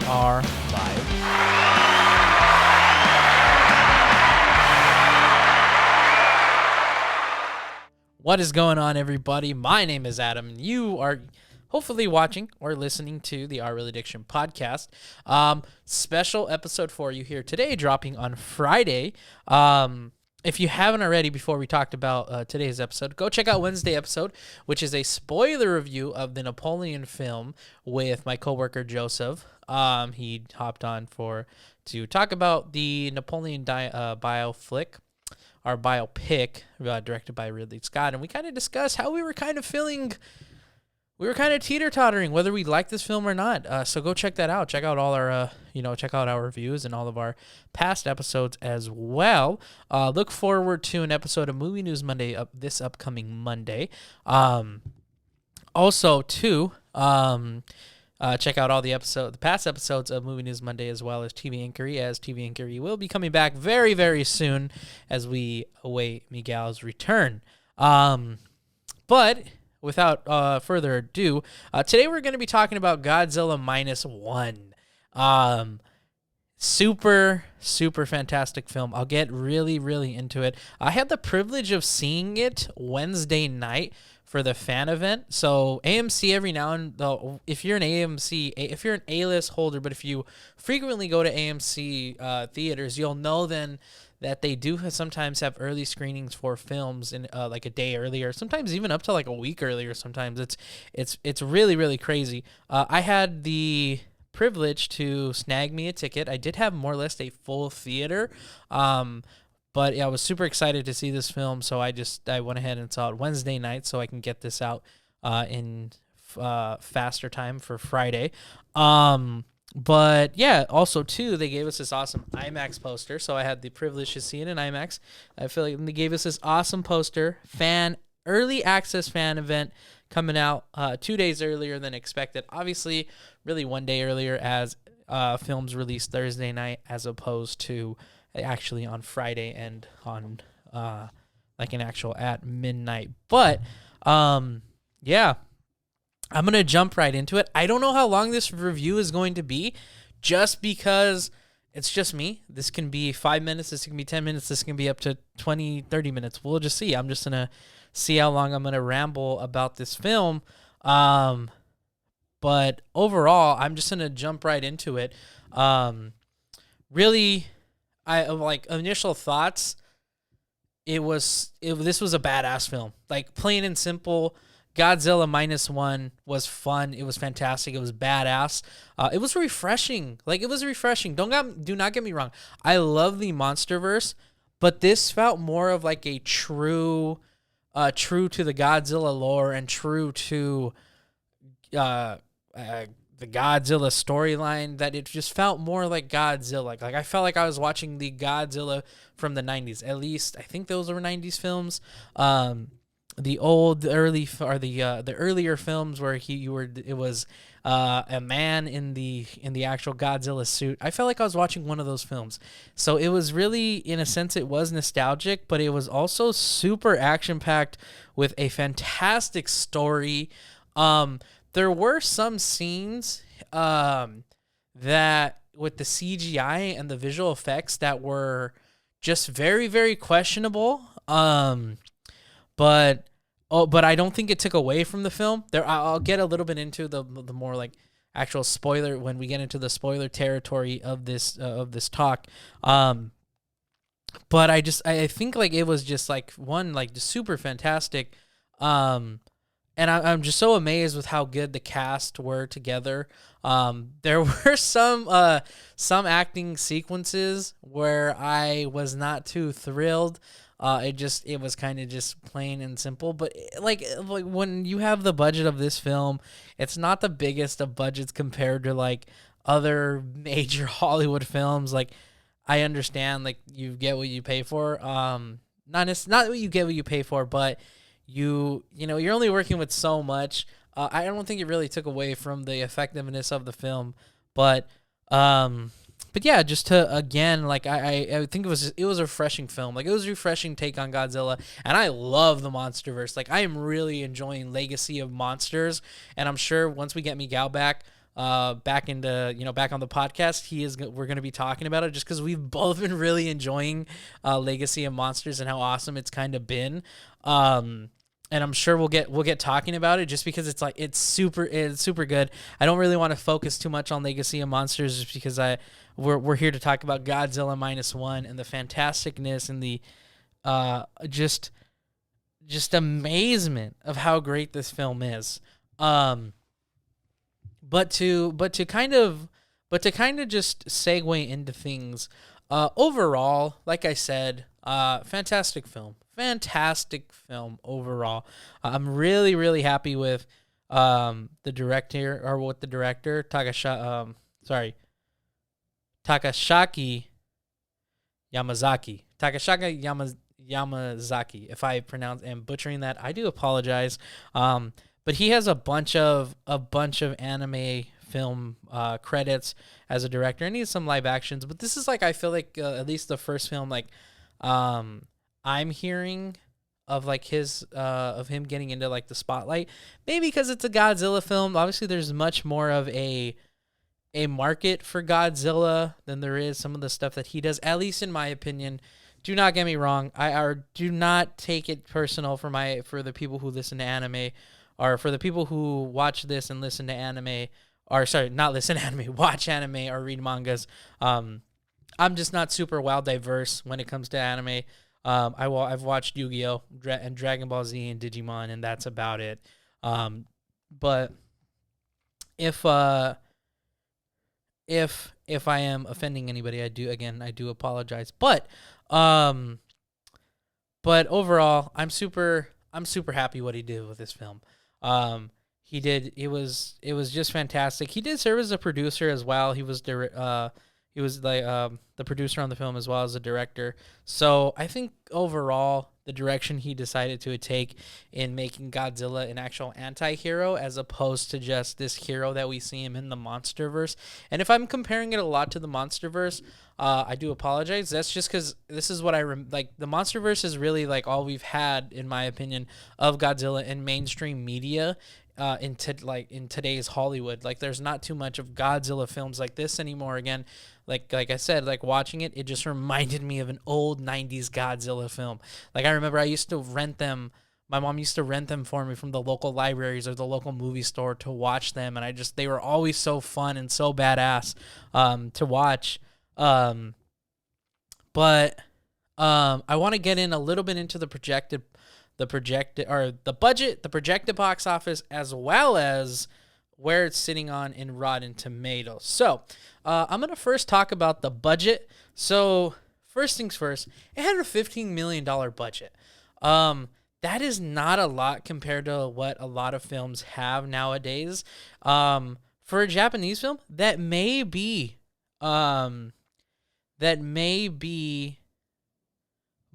are live. What is going on, everybody? My name is Adam, and you are hopefully watching or listening to the Our Real Addiction podcast. Special episode for you here today, dropping on Friday. If you haven't already, before we talked about today's episode, go check out Wednesday episode, which is a spoiler review of the Napoleon film with my coworker Joseph. He hopped on to talk about the Napoleon bioflick, our biopic, directed by Ridley Scott, and we kind of discussed how we were kind of feeling. We were kind of teeter-tottering whether we liked this film or not. So go check that out. Check out all our, check out our reviews and all of our past episodes as well. Look forward to an episode of Movie News Monday this upcoming Monday. Also, too, check out all the past episodes of Movie News Monday, as well as TV Inquiry, as TV Inquiry will be coming back very, very soon as we await Miguel's return. But without further ado, today we're going to be talking about Godzilla -1. Super, super fantastic film. I'll get really, really into it. I had the privilege of seeing it Wednesday night for the fan event. So AMC every now and then, if you're an A-list holder, but if you frequently go to AMC theaters, you'll know then that they do sometimes have early screenings for films in like a day earlier, sometimes even up to like a week earlier. Sometimes it's really, really crazy. I had the privilege to snag me a ticket. I did have more or less a full theater, but yeah, I was super excited to see this film, so I went ahead and saw it Wednesday night so I can get this out in faster time for Friday. But yeah, also too, they gave us this awesome IMAX poster, so I had the privilege to see it in IMAX. I feel like they gave us this awesome poster, early access fan event coming out 2 days earlier than expected. Obviously, really 1 day earlier, as films released Thursday night as opposed to actually on Friday and on like an actual at midnight. But yeah, I'm going to jump right into it. I don't know how long this review is going to be, just because it's just me. This can be 5 minutes, this can be 10 minutes, this can be up to 20, 30 minutes. We'll just see. I'm just going to see how long I'm going to ramble about this film. But overall, I'm just going to jump right into it. Really, initial thoughts, this was a badass film. Like, plain and simple, Godzilla -1 was fun. It was fantastic. It was badass. It was refreshing. Do not get me wrong. I love the MonsterVerse, but this felt more of like a true to the Godzilla lore and true to the Godzilla storyline, that it just felt more like Godzilla. Like I felt like I was watching the Godzilla from the 90s. At least I think those were 90s films. The earlier films where it was a man in the actual Godzilla suit. I felt like I was watching one of those films. So it was really, in a sense, it was nostalgic, but it was also super action packed with a fantastic story. There were some scenes that with the CGI and the visual effects that were just very, very questionable. But I don't think it took away from the film. I'll get a little bit into the more like actual spoiler when we get into the spoiler territory of this talk. But I think like it was just like just super fantastic. And I'm just so amazed with how good the cast were together. There were some acting sequences where I was not too thrilled. It was kind of just plain and simple, but like when you have the budget of this film, it's not the biggest of budgets compared to like other major Hollywood films. Like, I understand, like, you get what you pay for. Not what you get what you pay for, but you're only working with so much. I don't think it really took away from the effectiveness of the film, but yeah, just to, again, like, I think it was a refreshing film. Like, it was a refreshing take on Godzilla, and I love the MonsterVerse. Like, I am really enjoying Legacy of Monsters, and I'm sure once we get Miguel back, back into back on the podcast, we're going to be talking about it just because we've both been really enjoying Legacy of Monsters and how awesome it's kind of been. And I'm sure we'll get talking about it just because it's super good. I don't really want to focus too much on Legacy of Monsters just because we're here to talk about Godzilla -1 and the fantasticness and the just amazement of how great this film is. But to kind of just segue into things, overall, like I said, fantastic film overall. I'm really happy with the director Takashaki Yamazaki. If I am butchering that, I do apologize. But he has a bunch of anime film credits as a director, and he has some live actions. But this is I feel like at least the first film I'm hearing of his of him getting into the spotlight. Maybe because it's a Godzilla film. Obviously, there's much more of a market for Godzilla than there is some of the stuff that he does. At least in my opinion. Do not get me wrong. Do not take it personal for the people who listen to anime, or for the people who watch this and listen to anime, or sorry, not listen to anime, watch anime or read mangas. I'm just not super well diverse when it comes to anime. I've watched Yu-Gi-Oh! And Dragon Ball Z and Digimon, and that's about it. But if I am offending anybody, I do apologize. But overall, I'm super happy what he did with this film. It was just fantastic. He did serve as a producer as well. He was the producer on the film as well as the director. So I think overall, the direction he decided to take in making Godzilla an actual anti-hero as opposed to just this hero that we see him in the MonsterVerse. And if I'm comparing it a lot to the MonsterVerse, I do apologize. That's just because this is what the MonsterVerse is really all we've had, in my opinion, of Godzilla in mainstream media. In today's Hollywood, there's not too much of Godzilla films like this anymore. Again, like I said, watching it just reminded me of an old 90s Godzilla film. I remember I used to rent them. My mom used to rent them for me from the local libraries or the local movie store to watch them, and they were always so fun and so badass to watch. But I want to get in a little bit into the projected budget, the projected box office, as well as where it's sitting on in Rotten Tomatoes. So I'm going to first talk about the budget. So first things first, it had a $15 million budget. That is not a lot compared to what a lot of films have nowadays. For a Japanese film, that may be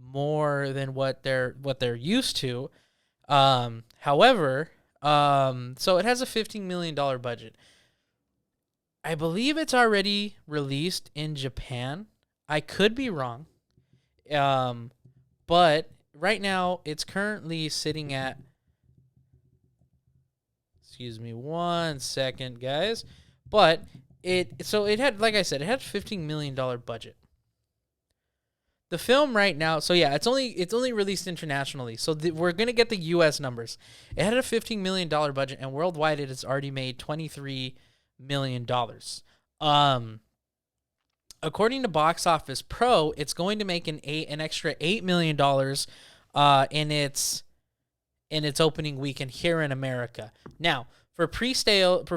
more than what they're used to. However, so it has a $15 million budget. I believe it's already released in Japan. I could be wrong. But right now it's currently sitting at, excuse me one second, guys. But it had, like I said, it had a $15 million budget. The film right now, so yeah, it's only released internationally. So we're going to get the US numbers. It had a $15 million budget, and worldwide it has already made $23 million. According to Box Office Pro, it's going to make an extra $8 million in its opening weekend here in America. Now, for pre-sales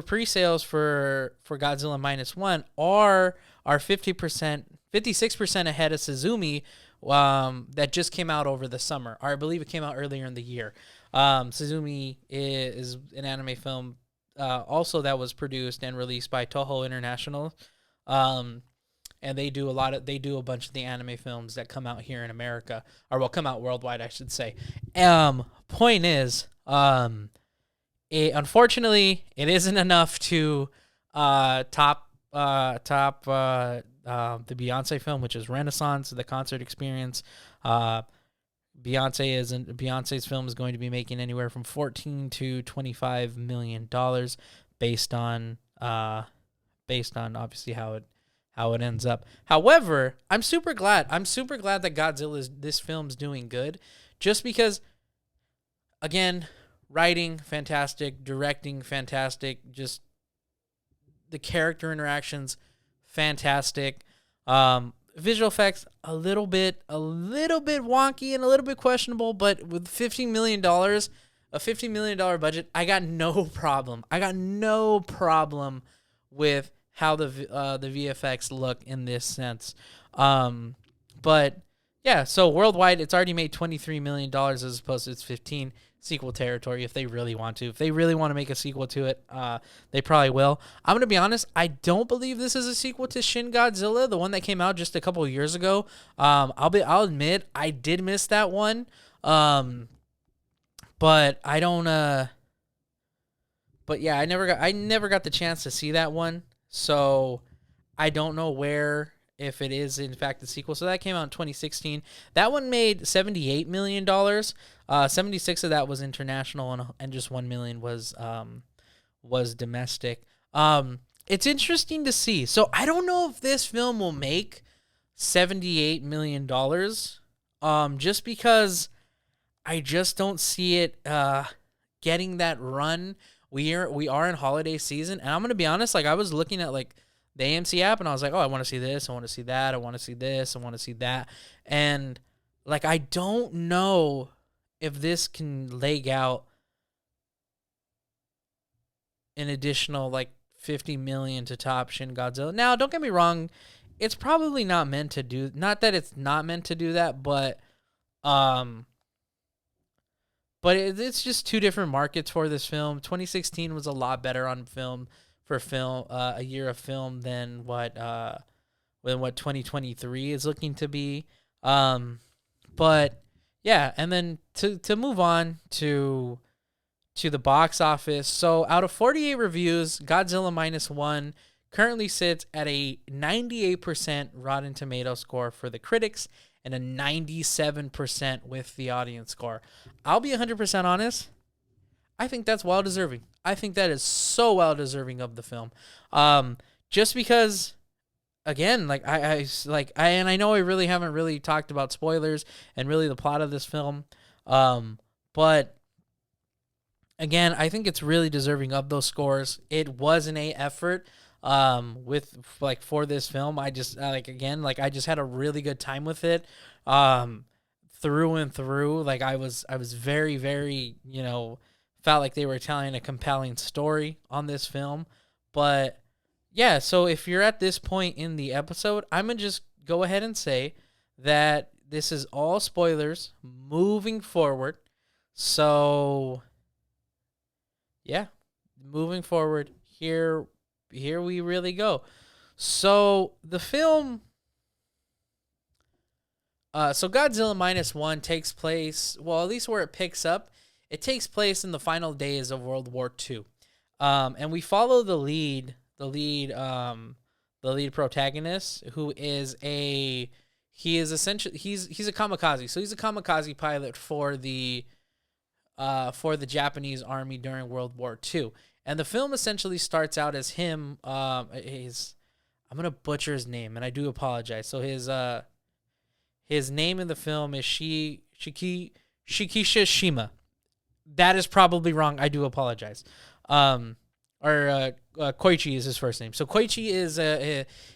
for Godzilla -1 are 56% ahead of Suzumi, that just came out over the summer. Or I believe it came out earlier in the year. Suzumi is an anime film also that was produced and released by Toho International. And they do a bunch of the anime films that come out here in America, or will come out worldwide, I should say. Point is, unfortunately, it isn't enough to top the Beyonce film, which is Renaissance, the concert experience. Beyonce's film is going to be making anywhere from $14 to $25 million based on based on obviously how it ends up. However, I'm super glad. I'm super glad that this film's doing good, just because, again, writing fantastic, directing fantastic, just the character interactions fantastic. Visual effects a little bit wonky and a little bit questionable, but with $15 million, a $50 million budget, I got no problem. I got no problem with how the VFX look in this sense. But yeah, so worldwide, it's already made $23 million as opposed to its 15. Sequel territory if they really want to. If they really want to make a sequel to it, they probably will. I'm going to be honest, I don't believe this is a sequel to Shin Godzilla, the one that came out just a couple of years ago. I'll admit I did miss that one. But I don't but yeah, I never got the chance to see that one. So I don't know if it is in fact the sequel. So that came out in 2016. That one made $78 million. 76 of that was international, and just 1 million was domestic. It's interesting to see. So I don't know if this film will make $78 million. Just because I just don't see it getting that run. We are in holiday season, and I'm gonna be honest. Like, I was looking at like the AMC app, and I was like, oh, I want to see this, I want to see that, I want to see this, I want to see that, and like, I don't know if this can leg out an additional like 50 million to top Shin Godzilla. Now, don't get me wrong, it's probably not meant to do. Not that it's not meant to do that, but it's just two different markets for this film. 2016 was a lot better on film for film, a year of film than what 2023 is looking to be. But yeah, and then to move on to the box office. So out of 48 reviews, Godzilla Minus One currently sits at a 98% Rotten Tomato score for the critics and a 97% with the audience score. I'll be 100% honest. I think that's well deserving. I think that is so well deserving of the film. Just because, again, like I know I really haven't really talked about spoilers and really the plot of this film. But again, I think it's really deserving of those scores. It was an A effort. For this film, I just I just had a really good time with it, through and through. Like, I was very, very, felt like they were telling a compelling story on this film. But yeah, so if you're at this point in the episode, I'm gonna just go ahead and say that this is all spoilers moving forward. So yeah, moving forward, here we really go. So the film, so Godzilla Minus One takes place, well, at least where it picks up, it takes place in the final days of World War II. And we follow the lead protagonist, who is he's a kamikaze. So he's a kamikaze pilot for the Japanese army during World War II. And the film essentially starts out as him. I'm gonna butcher his name, and I do apologize. So his name in the film is Shikisha Shima. That is probably wrong. I do apologize. Koichi is his first name. So Koichi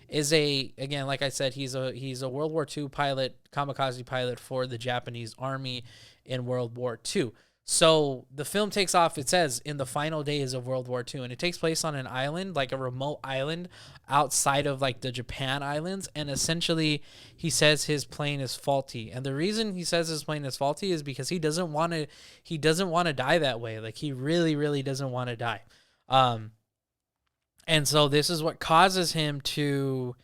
is again, like I said, he's a World War II pilot, kamikaze pilot for the Japanese army in World War II. So the film takes off, it says, in the final days of World War II, and it takes place on an island, like a remote island outside of like the Japan islands. And essentially he says his plane is faulty. And the reason he says his plane is faulty is because he doesn't want to die that way. Like, he really, really doesn't want to die. And so this is what causes him to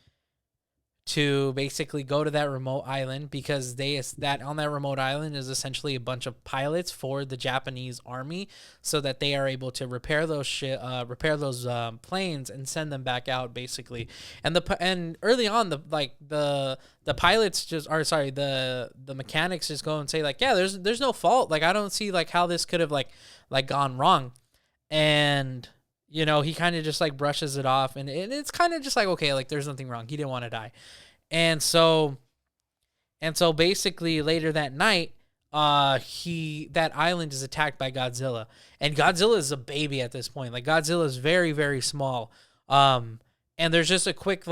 basically go to that remote island, because that on that remote island is essentially a bunch of pilots for the Japanese army, so that they are able to repair those planes and send them back out, basically. And early on, the pilots the mechanics just go and say, like, yeah, there's no fault. Like, I don't see like how this could have like gone wrong. And he kind of just like brushes it off, and it's kind of just like, okay, like there's nothing wrong. He didn't want to die. And so basically later that night, that island is attacked by Godzilla. And Godzilla is a baby at this point. Like Godzilla is very, very small. Um and there's just a quick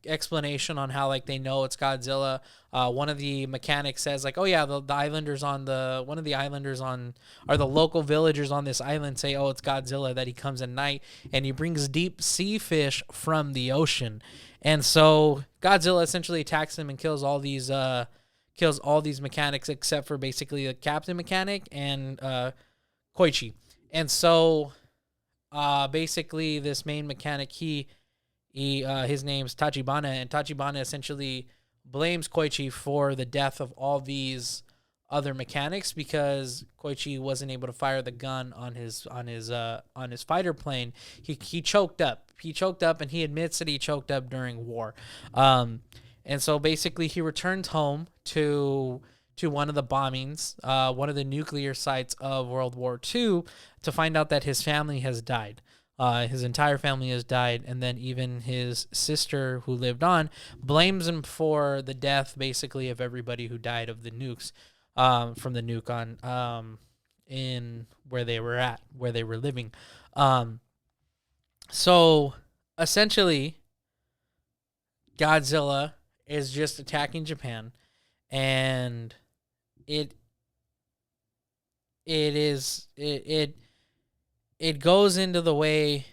explanation on how like they know it's Godzilla. One of the mechanics says like, oh yeah, the islanders on the one of the islanders on or the local villagers on this island say, oh, it's Godzilla, that he comes at night and he brings deep sea fish from the ocean. And so Godzilla essentially attacks them and kills all these mechanics except for basically the captain mechanic and Koichi. And so basically this main mechanic, his name's Tachibana, and Tachibana essentially blames Koichi for the death of all these other mechanics because Koichi wasn't able to fire the gun on his fighter plane. He choked up. He choked up, and he admits that he choked up during war. And so basically he returns home to one of the bombings, one of the nuclear sites of World War II, to find out that his family has died. His entire family has died, and then even his sister, who lived on, blames him for the death, basically, of everybody who died of the nukes, from the nuke on, in where they were living. So essentially, Godzilla is just attacking Japan, and it goes into the way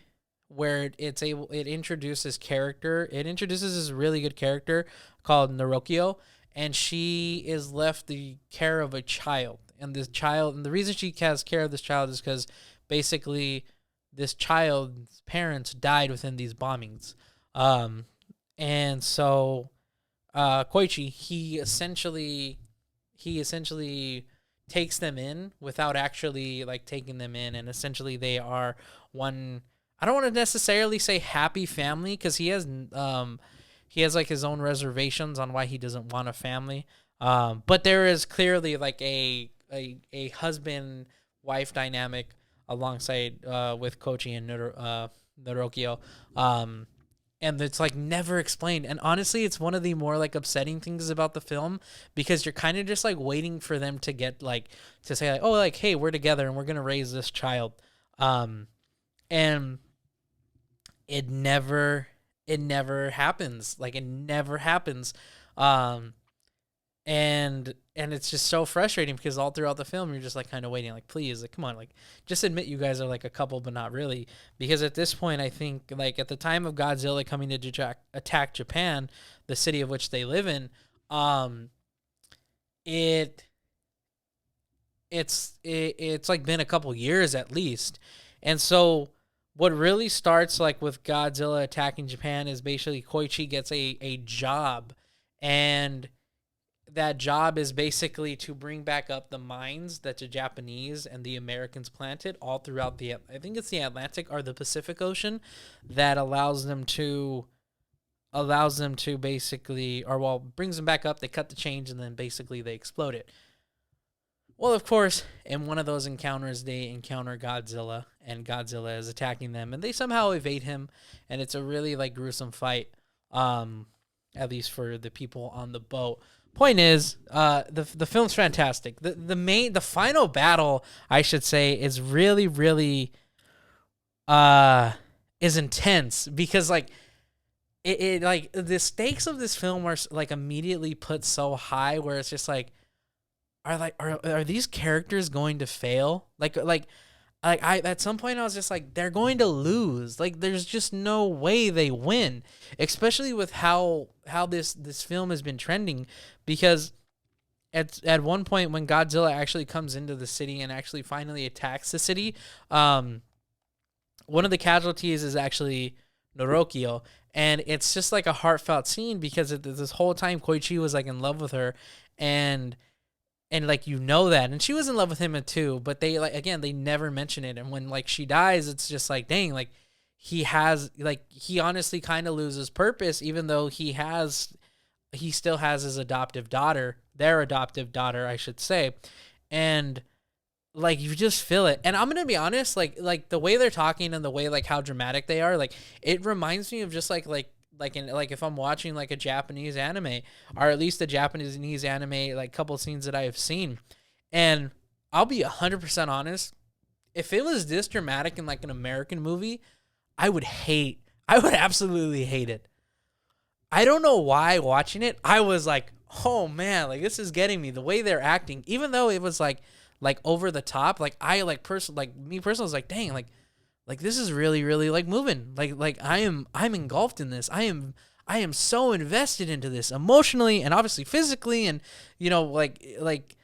where it introduces this really good character called Norokyo, and she is left the care of a child. And the reason she has care of this child is because basically this child's parents died within these bombings. And so Koichi, he essentially takes them in without actually like taking them in, and essentially they are one. I don't want to necessarily say happy family because he has like his own reservations on why he doesn't want a family. But there is clearly like a husband wife dynamic alongside with Koichi and Norokyo. And it's like never explained. And honestly, it's one of the more like upsetting things about the film, because you're kind of just like waiting for them to get like to say like, oh, like, hey, we're together and we're gonna raise this child. And it never happens. Like it never happens. And it's just so frustrating because all throughout the film you're just like kind of waiting, like, please, like, come on, like, just admit you guys are like a couple, but not really. Because at this point, I think like at the time of Godzilla coming to attack Japan, the city of which they live in, it's like been a couple years at least. And so what really starts like with Godzilla attacking Japan is basically Koichi gets a job, and that job is basically to bring back up the mines that the Japanese and the Americans planted all throughout I think it's the Atlantic or the Pacific Ocean, that allows them to basically, or well, brings them back up. They cut the chains and then basically they explode it. Well, of course, in one of those encounters, they encounter Godzilla, and Godzilla is attacking them, and they somehow evade him, and it's a really like gruesome fight, at least for the people on the boat. Point is, the film's fantastic. The final battle, I should say, is really is intense, because like it like the stakes of this film are like immediately put so high, where it's just like, are these characters going to fail? Like I at some point I was just like, they're going to lose. Like there's just no way they win, especially with how this film has been trending, because at one point when Godzilla actually comes into the city and actually finally attacks the city, one of the casualties is actually Norokyo, and it's just like a heartfelt scene, because this whole time Koichi was like in love with her, and like, you know that, and she was in love with him too, but they like, again, they never mention it. And when like she dies, it's just like, dang, like he honestly kind of loses purpose, even though he still has his adoptive daughter, their adoptive daughter, I should say. And like you just feel it. And I'm gonna be honest, like the way they're talking and the way like how dramatic they are, like it reminds me of just like in like if I'm watching like a Japanese anime, or at least a Japanese anime, like couple scenes that I have seen. And I'll be 100% honest, if it was this dramatic in like an American movie, I would absolutely hate it. I don't know why watching it, I was like, oh man, like this is getting me the way they're acting, even though it was like over the top. Like I like me personally was like, dang, like this is really, really like moving. Like I'm engulfed in this. I am so invested into this emotionally and obviously physically, and like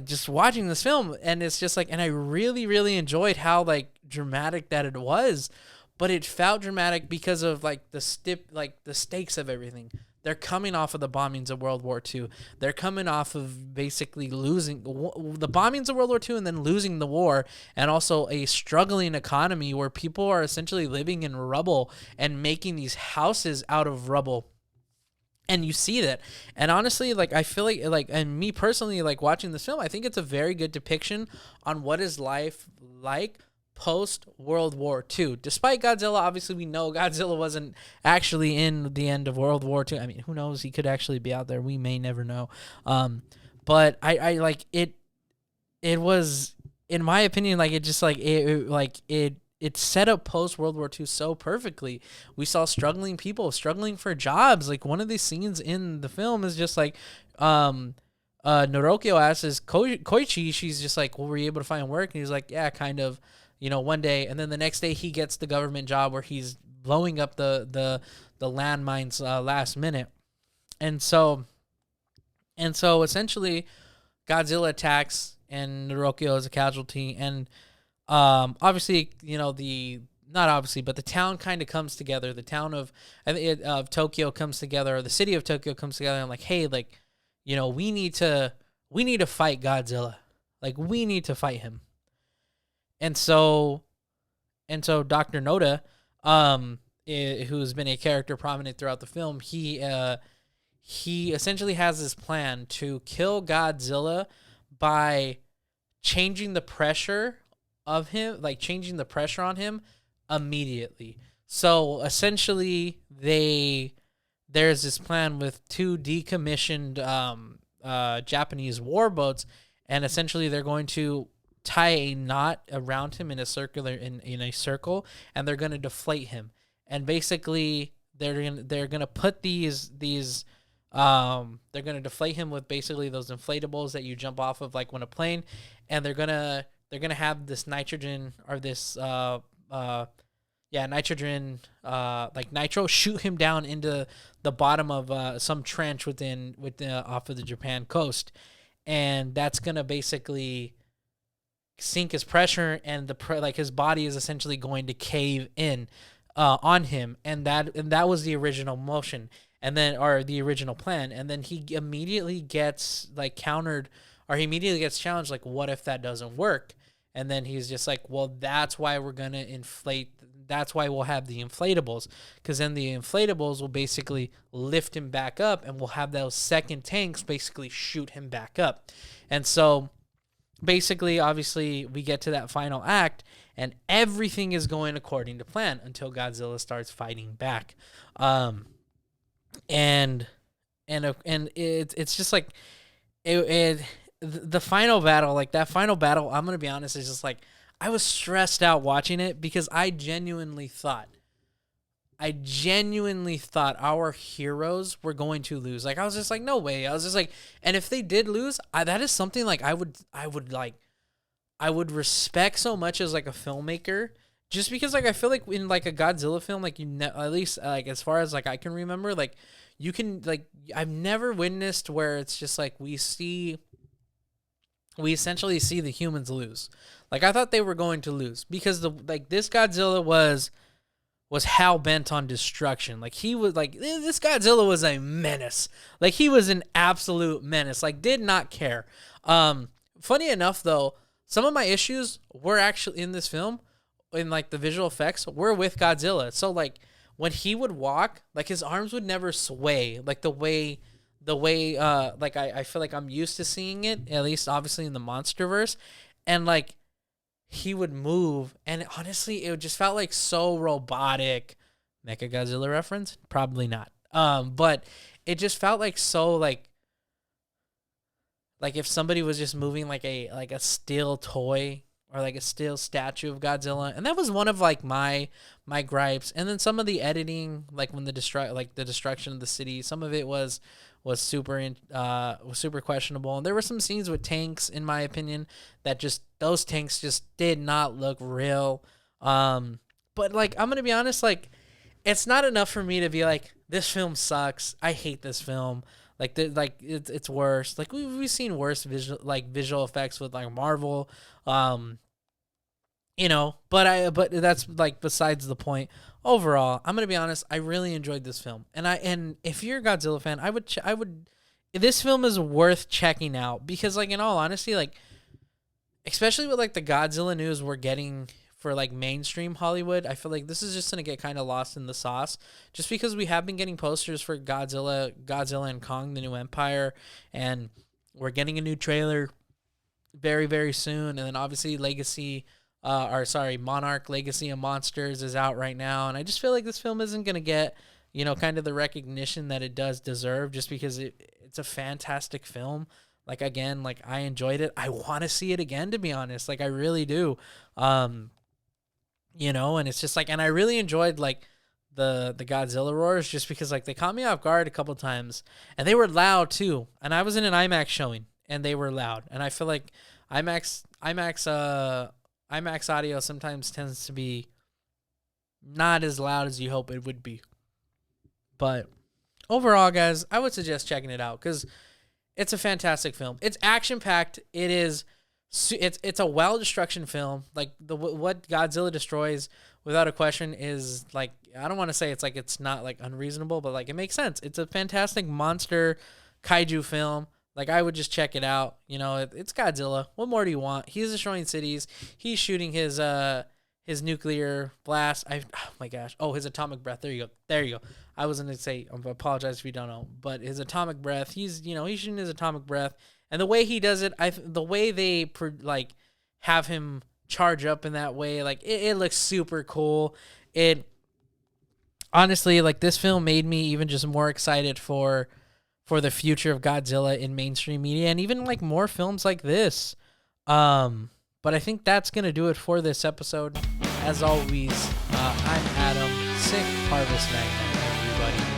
just watching this film. And it's just like, and I really, really enjoyed how like dramatic that it was, but it felt dramatic because of like the stakes of everything. They're coming off of the bombings of World War II. They're coming off of basically losing the bombings of World War II and then losing the war, and also a struggling economy where people are essentially living in rubble and making these houses out of rubble. And you see that. And honestly, like I feel like and me personally, like watching this film, I think it's a very good depiction on what is life like post World War II. Despite Godzilla, obviously we know Godzilla wasn't actually in the end of World War II. I mean, who knows? He could actually be out there. We may never know. But I like it. It was, in my opinion, like it just it set up post World War II so perfectly. We saw struggling people struggling for jobs. Like one of these scenes in the film is just like, Norokyo asks Koichi, she's just like, well, were you able to find work? And he's like, yeah, kind of, one day. And then the next day he gets the government job where he's blowing up the landmines last minute. And so essentially Godzilla attacks and Norokyo is a casualty. And obviously, not obviously, but the town kind of comes together. The town of Tokyo comes together, or the city of Tokyo comes together, and like, hey, like, we need to fight Godzilla. Like, we need to fight him. And so Dr. Noda, who's been a character prominent throughout the film, he essentially has this plan to kill Godzilla by changing the pressure of him, like changing the pressure on him immediately. So essentially there's this plan with two decommissioned Japanese warboats, and essentially they're going to tie a knot around him in a circle, and they're going to deflate him. And basically they're going to put they're going to deflate him with basically those inflatables that you jump off of like when a plane, and they're going to have this nitrogen, or this nitrogen, like nitro, shoot him down into the bottom of some trench within off of the Japan coast, and that's gonna basically sink his pressure, and like his body is essentially going to cave in on him, and that was the original motion, and then, or the original plan, and then he immediately gets like countered, or he immediately gets challenged, like, what if that doesn't work? And then he's just like, well, that's why we're going to inflate. That's why we'll have the inflatables, because then the inflatables will basically lift him back up, and we'll have those second tanks basically shoot him back up. And so basically, obviously, we get to that final act, and everything is going according to plan until Godzilla starts fighting back. And it's just like the final battle, like that final battle, I'm going to be honest, is just like, I was stressed out watching it because I genuinely thought our heroes were going to lose. Like, I was just like, no way. I was just like, and if they did lose, that is something like I would respect so much as like a filmmaker, just because like I feel like in like a Godzilla film, like at least like as far as like I can remember, like you can, like, I've never witnessed where it's just like we essentially see the humans lose. Like, I thought they were going to lose because this Godzilla was hell bent on destruction. Like, he was like, this Godzilla was a menace. Like, he was an absolute menace. Like, did not care. Funny enough though, some of my issues were actually in this film, in like the visual effects, were with Godzilla. So like when he would walk, like his arms would never sway like the way like I feel like I'm used to seeing it, at least obviously in the MonsterVerse. and like he would move, and honestly, it just felt like so robotic. Mecha Godzilla reference? Probably not. But it just felt like so like if somebody was just moving like a steel toy or like a steel statue of Godzilla, and that was one of like my gripes. And then some of the editing, like when the destruction of the city, some of it was super questionable. And there were some scenes with tanks, in my opinion, that just those tanks just did not look real. But like I'm gonna be honest, like it's not enough for me to be like this film sucks. I hate this film. It's worse. Like we've seen worse visual effects with like Marvel, but that's like besides the point. Overall, I'm gonna be honest. I really enjoyed this film, and if you're a Godzilla fan, I would. This film is worth checking out because, like, in all honesty, like, especially with like the Godzilla news we're getting for like mainstream Hollywood, I feel like this is just gonna get kind of lost in the sauce, just because we have been getting posters for Godzilla and Kong: The New Empire, and we're getting a new trailer very very soon, and then obviously Monarch Legacy of Monsters is out right now, and I just feel like this film isn't gonna get kind of the recognition that it does deserve, just because it's a fantastic film. Like again, like I enjoyed it. I want to see it again, to be honest. Like I really do. And it's just like, and I really enjoyed like the Godzilla roars, just because like they caught me off guard a couple times, and they were loud too. And I was in an IMAX showing, and they were loud. And I feel like IMAX audio sometimes tends to be not as loud as you hope it would be. But overall, guys, I would suggest checking it out because it's a fantastic film. It's action packed. It's a well destruction film. Like what Godzilla destroys, without a question, is like, I don't want to say it's not like unreasonable, but like it makes sense. It's a fantastic monster kaiju film. Like I would just check it out. It's Godzilla. What more do you want? He's destroying cities. He's shooting his nuclear blast. Oh my gosh. Oh, his atomic breath. There you go. I was gonna say, I apologize if you don't know, but his atomic breath. He's shooting his atomic breath, and the way he does it, the way they have him charge up in that way, like it looks super cool. It honestly, like, this film made me even just more excited for the future of Godzilla in mainstream media, and even like more films like this. But I think that's gonna do it for this episode. As always, I'm Adam. Sick Harvest Magnet, everybody.